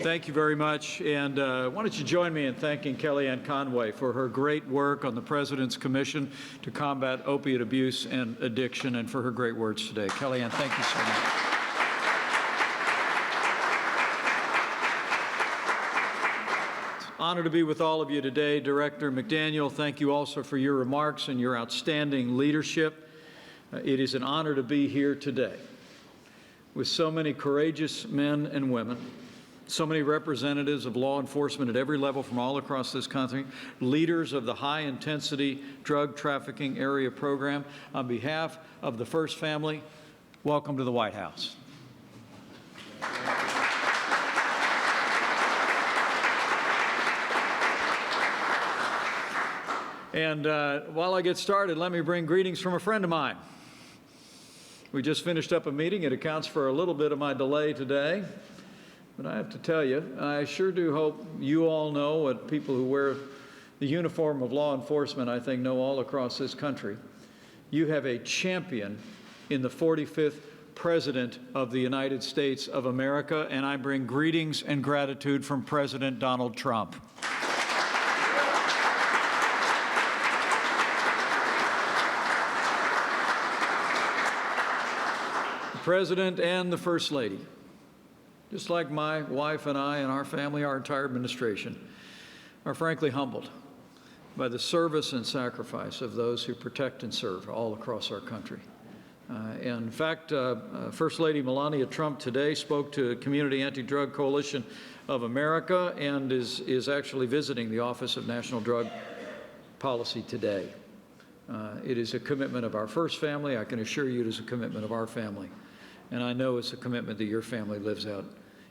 Thank you very much. And why don't you join me in thanking Kellyanne Conway for her great work on the President's Commission to combat opiate abuse and addiction, and for her great words today. Kellyanne, thank you so much. Honor to be with all of you today. Director McDaniel, thank you also for your remarks and your outstanding leadership. It is an honor to be here today with so many courageous men and women, so many representatives of law enforcement at every level from all across this country, leaders of the high-intensity drug trafficking area program. On behalf of the First Family, welcome to the White House. And while I get started, let me bring greetings from a friend of mine. We just finished up a meeting. It accounts for a little bit of my delay today. But I have to tell you, I sure do hope you all know what people who wear the uniform of law enforcement, I think, know all across this country. You have a champion in the 45th President of the United States of America, and I bring greetings and gratitude from President Donald Trump. President and the First Lady, just like my wife and I and our family, our entire administration, are frankly humbled by the service and sacrifice of those who protect and serve all across our country. In fact, First Lady Melania Trump today spoke to the Community Anti-Drug Coalition of America and is actually visiting the Office of National Drug Policy today. It is a commitment of our First Family. I can assure you it is a commitment of our family. And I know it's a commitment that your family lives out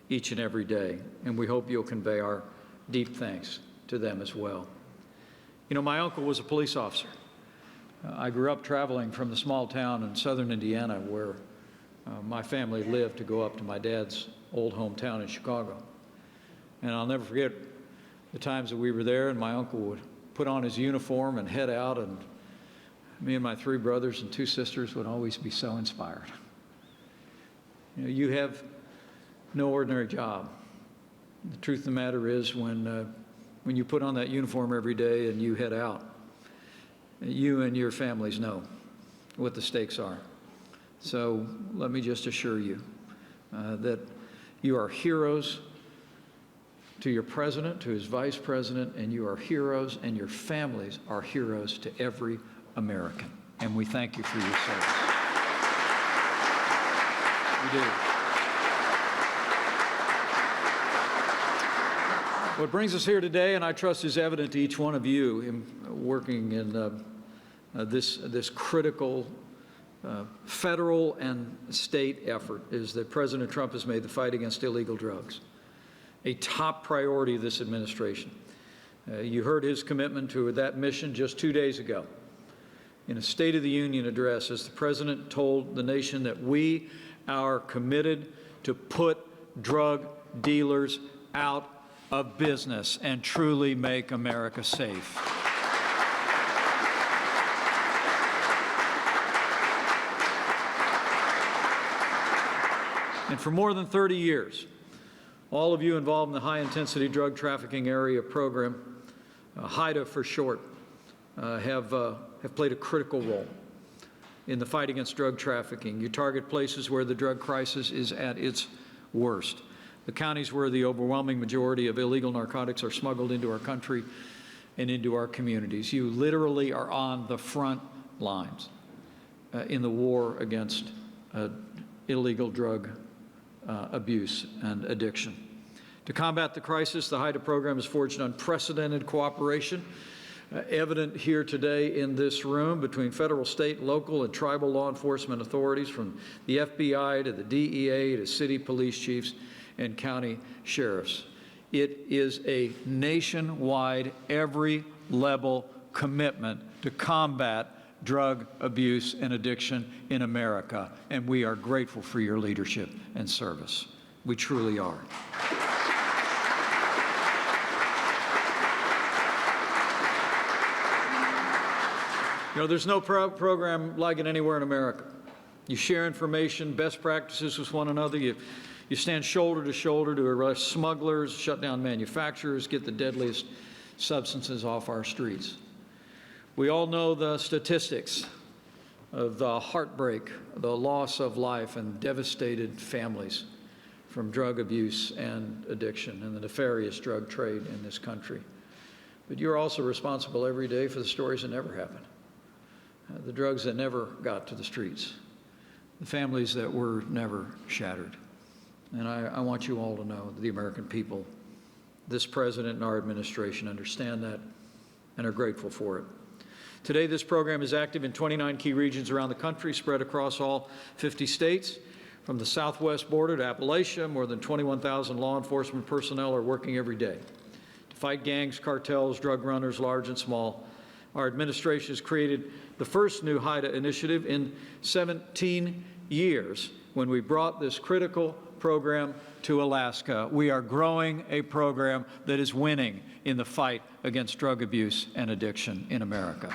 each and every day. And we hope you'll convey our deep thanks to them as well. You know, my uncle was a police officer. I grew up traveling from the small town in southern Indiana where my family lived to go up to my dad's old hometown in Chicago. And I'll never forget the times that we were there and my uncle would put on his uniform and head out, and me and my 3 brothers and 2 sisters would always be so inspired. You know, you have no ordinary job. The truth of the matter is when you put on that uniform every day and you head out, you and your families know what the stakes are. So let me just assure you that you are heroes to your president, to his vice president, and you are heroes, and your families are heroes to every American. And we thank you for your service. We do. What brings us here today, and I trust is evident to each one of you in working in this critical federal and state effort, is that President Trump has made the fight against illegal drugs a top priority of this administration. You heard his commitment to that mission just 2 days ago in a State of the Union address, as the President told the nation that we are committed to put drug dealers out of business and truly make America safe. And for more than 30 years, all of you involved in the high-intensity drug trafficking area program, HIDTA for short, have played a critical role in the fight against drug trafficking. You target places where the drug crisis is at its worst, the counties where the overwhelming majority of illegal narcotics are smuggled into our country and into our communities. You literally are on the front lines in the war against illegal drug abuse and addiction. To combat the crisis, the HIDTA program has forged unprecedented cooperation, evident here today in this room, between federal, state, local, and tribal law enforcement authorities, from the FBI to the DEA to city police chiefs and county sheriffs. It is a nationwide, every-level commitment to combat drug abuse and addiction in America, and we are grateful for your leadership and service. We truly are. You know, there's no program like it anywhere in America. You share information, best practices with one another. You stand shoulder to shoulder to arrest smugglers, shut down manufacturers, get the deadliest substances off our streets. We all know the statistics of the heartbreak, the loss of life, and devastated families from drug abuse and addiction and the nefarious drug trade in this country. But you're also responsible every day for the stories that never happened, the drugs that never got to the streets, the families that were never shattered. And I want you all to know that the American people, this president and our administration understand that and are grateful for it. Today, this program is active in 29 key regions around the country, spread across all 50 states. From the southwest border to Appalachia, more than 21,000 law enforcement personnel are working every day to fight gangs, cartels, drug runners, large and small. Our administration has created the first new HIDTA initiative in 17 years when we brought this critical program to Alaska. We are growing a program that is winning in the fight against drug abuse and addiction in America.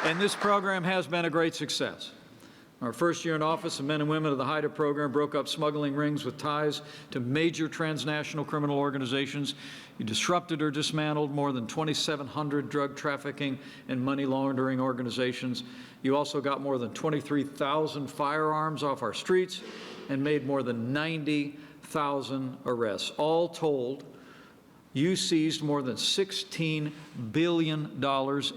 And this program has been a great success. Our first year in office, the men and women of the HIDTA program broke up smuggling rings with ties to major transnational criminal organizations. You disrupted or dismantled more than 2,700 drug trafficking and money laundering organizations. You also got more than 23,000 firearms off our streets and made more than 90,000 arrests. All told, you seized more than $16 billion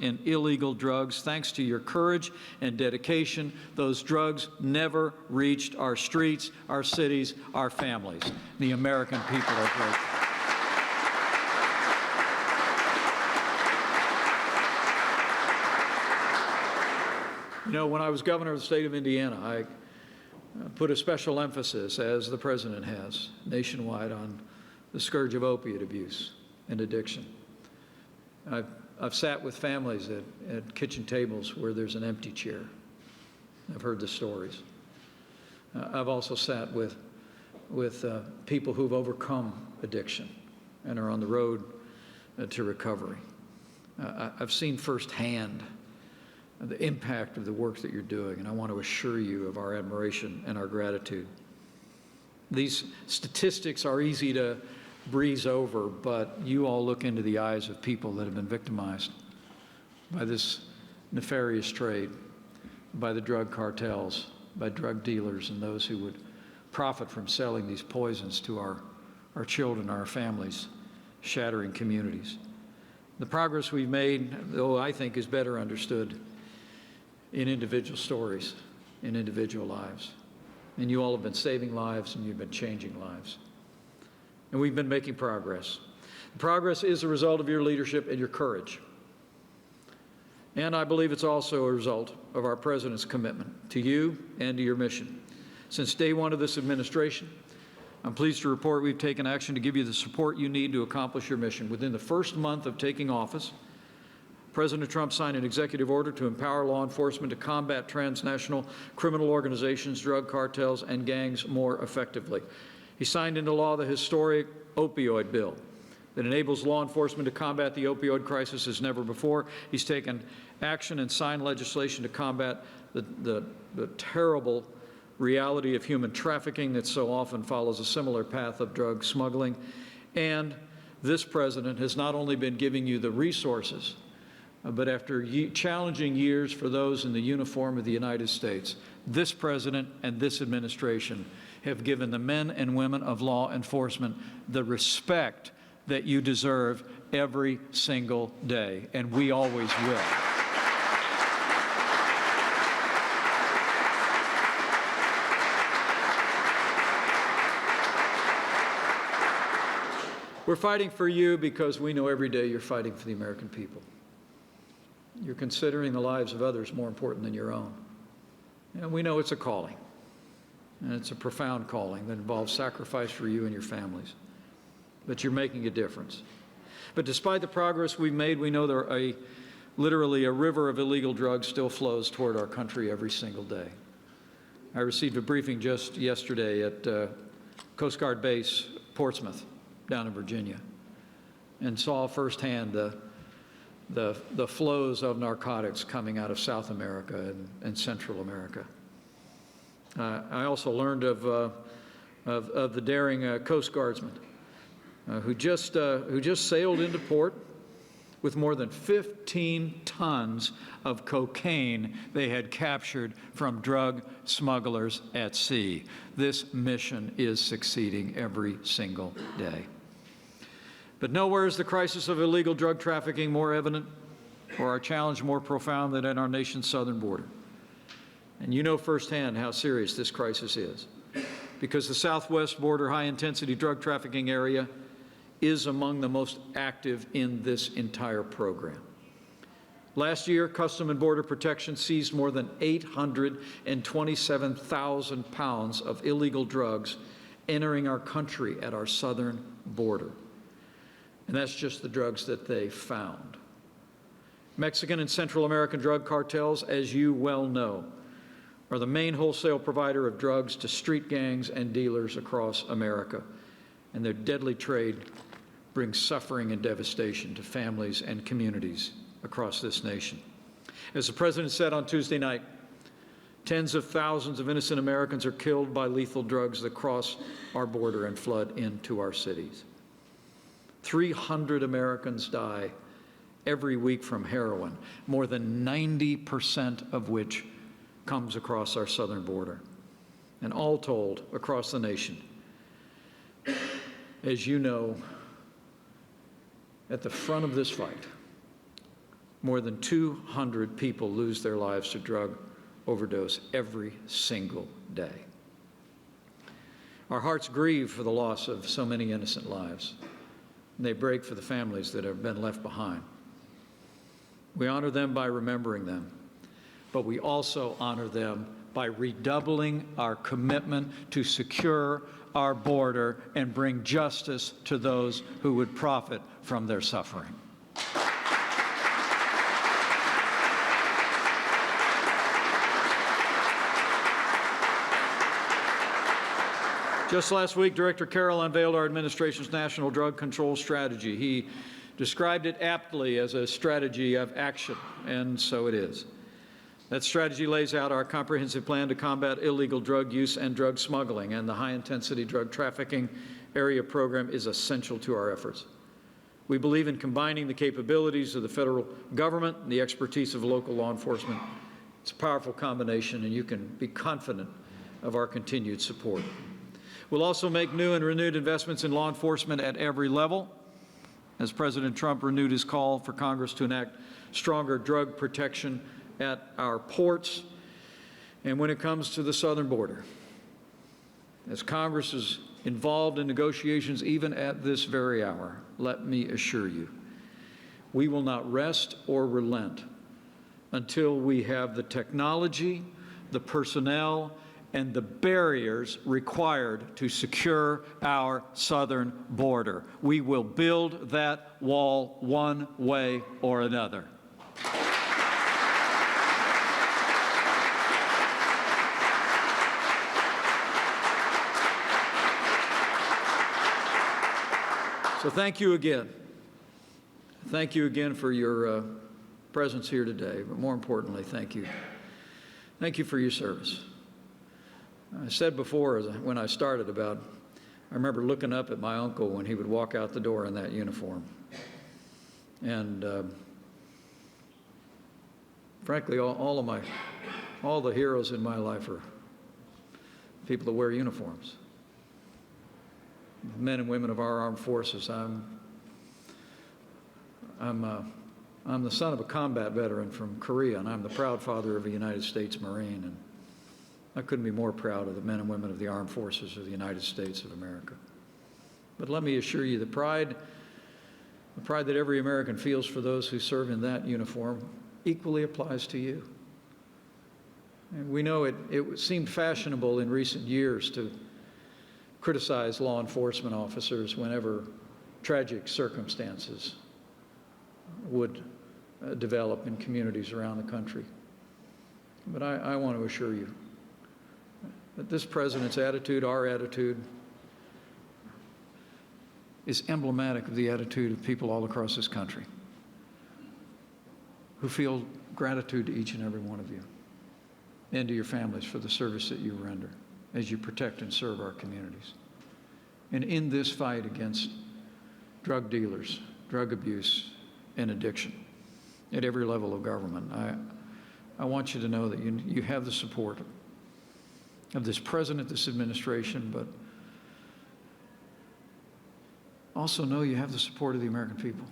in illegal drugs. Thanks to your courage and dedication, those drugs never reached our streets, our cities, our families. The American people are grateful. You know, when I was governor of the state of Indiana, I put a special emphasis, as the president has, nationwide on the scourge of opiate abuse and addiction. I've sat with families at kitchen tables where there's an empty chair. I've heard the stories. I've also sat with people who've overcome addiction and are on the road to recovery. I've seen firsthand the impact of the work that you're doing, and I want to assure you of our admiration and our gratitude. These statistics are easy to breeze over, but you all look into the eyes of people that have been victimized by this nefarious trade, by the drug cartels, by drug dealers, and those who would profit from selling these poisons to our children, our families, shattering communities. The progress we've made, though, I think is better understood in individual stories, in individual lives. And you all have been saving lives, and you've been changing lives. And we've been making progress. The progress is a result of your leadership and your courage. And I believe it's also a result of our president's commitment to you and to your mission. Since day one of this administration, I'm pleased to report we've taken action to give you the support you need to accomplish your mission. Within the first month of taking office, President Trump signed an executive order to empower law enforcement to combat transnational criminal organizations, drug cartels, and gangs more effectively. He signed into law the historic opioid bill that enables law enforcement to combat the opioid crisis as never before. He's taken action and signed legislation to combat the terrible reality of human trafficking that so often follows a similar path of drug smuggling. And this president has not only been giving you the resources, but after challenging years for those in the uniform of the United States, this president and this administration have given the men and women of law enforcement the respect that you deserve every single day, and we always will. We're fighting for you because we know every day you're fighting for the American people. You're considering the lives of others more important than your own. And we know it's a calling. And it's a profound calling that involves sacrifice for you and your families. But you're making a difference. But despite the progress we've made, we know literally a river of illegal drugs still flows toward our country every single day. I received a briefing just yesterday at Coast Guard Base Portsmouth down in Virginia and saw firsthand the the flows of narcotics coming out of South America and Central America. I also learned of the daring Coast Guardsman who just sailed into port with more than 15 tons of cocaine they had captured from drug smugglers at sea. This mission is succeeding every single day. But nowhere is the crisis of illegal drug trafficking more evident or our challenge more profound than at our nation's southern border. And you know firsthand how serious this crisis is, because the southwest border high-intensity drug trafficking area is among the most active in this entire program. Last year, Customs and Border Protection seized more than 827,000 pounds of illegal drugs entering our country at our southern border. And that's just the drugs that they found. Mexican and Central American drug cartels, as you well know, are the main wholesale provider of drugs to street gangs and dealers across America. And their deadly trade brings suffering and devastation to families and communities across this nation. As the President said on Tuesday night, tens of thousands of innocent Americans are killed by lethal drugs that cross our border and flood into our cities. 300 Americans die every week from heroin, more than 90% of which comes across our southern border. And all told, across the nation, as you know, at the front of this fight, more than 200 people lose their lives to drug overdose every single day. Our hearts grieve for the loss of so many innocent lives. And they break for the families that have been left behind. We honor them by remembering them, but we also honor them by redoubling our commitment to secure our border and bring justice to those who would profit from their suffering. Just last week, Director Carroll unveiled our administration's national drug control strategy. He described it aptly as a strategy of action, and so it is. That strategy lays out our comprehensive plan to combat illegal drug use and drug smuggling, and the high-intensity drug trafficking area program is essential to our efforts. We believe in combining the capabilities of the federal government and the expertise of local law enforcement. It's a powerful combination, and you can be confident of our continued support. We'll also make new and renewed investments in law enforcement at every level, as President Trump renewed his call for Congress to enact stronger drug protection at our ports and when it comes to the southern border. As Congress is involved in negotiations even at this very hour, let me assure you, we will not rest or relent until we have the technology, the personnel, and the barriers required to secure our southern border. We will build that wall one way or another. So thank you again. Thank you again for your presence here today, but more importantly, thank you. Thank you for your service. I said before when I started I remember looking up at my uncle when he would walk out the door in that uniform. And frankly, all the heroes in my life are people that wear uniforms. Men and women of our armed forces. I'm the son of a combat veteran from Korea, and I'm the proud father of a United States Marine. And I couldn't be more proud of the men and women of the armed forces of the United States of America. But let me assure you, the pride that every American feels for those who serve in that uniform equally applies to you. And we know it seemed fashionable in recent years to criticize law enforcement officers whenever tragic circumstances would develop in communities around the country. But I want to assure you that this president's attitude, our attitude, is emblematic of the attitude of people all across this country. who feel gratitude to each and every one of you and to your families for the service that you render as you protect and serve our communities. And in this fight against drug dealers, drug abuse, and addiction at every level of government, I want you to know that you have the support of this president, this administration, but also know you have the support of the American people.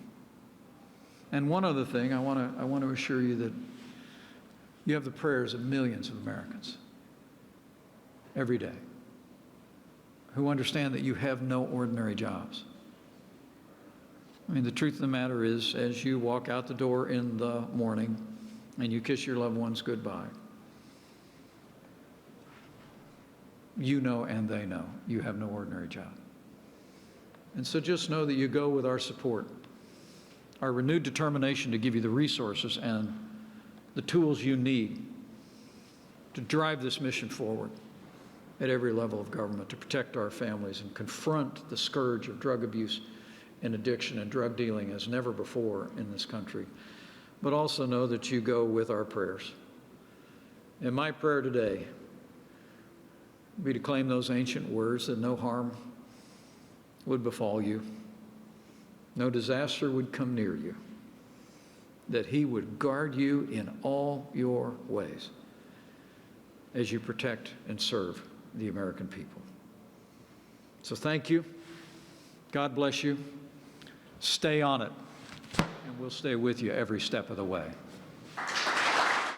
And one other thing, I want to assure you that you have the prayers of millions of Americans every day who understand that you have no ordinary jobs. I mean, the truth of the matter is, as you walk out the door in the morning and you kiss your loved ones goodbye, you know and they know you have no ordinary job. And so just know that you go with our support, our renewed determination to give you the resources and the tools you need to drive this mission forward at every level of government, to protect our families and confront the scourge of drug abuse and addiction and drug dealing as never before in this country. But also know that you go with our prayers. And my prayer today would be to claim those ancient words that no harm would befall you, no disaster would come near you, that He would guard you in all your ways as you protect and serve the American people. So thank you. God bless you. Stay on it, and we'll stay with you every step of the way.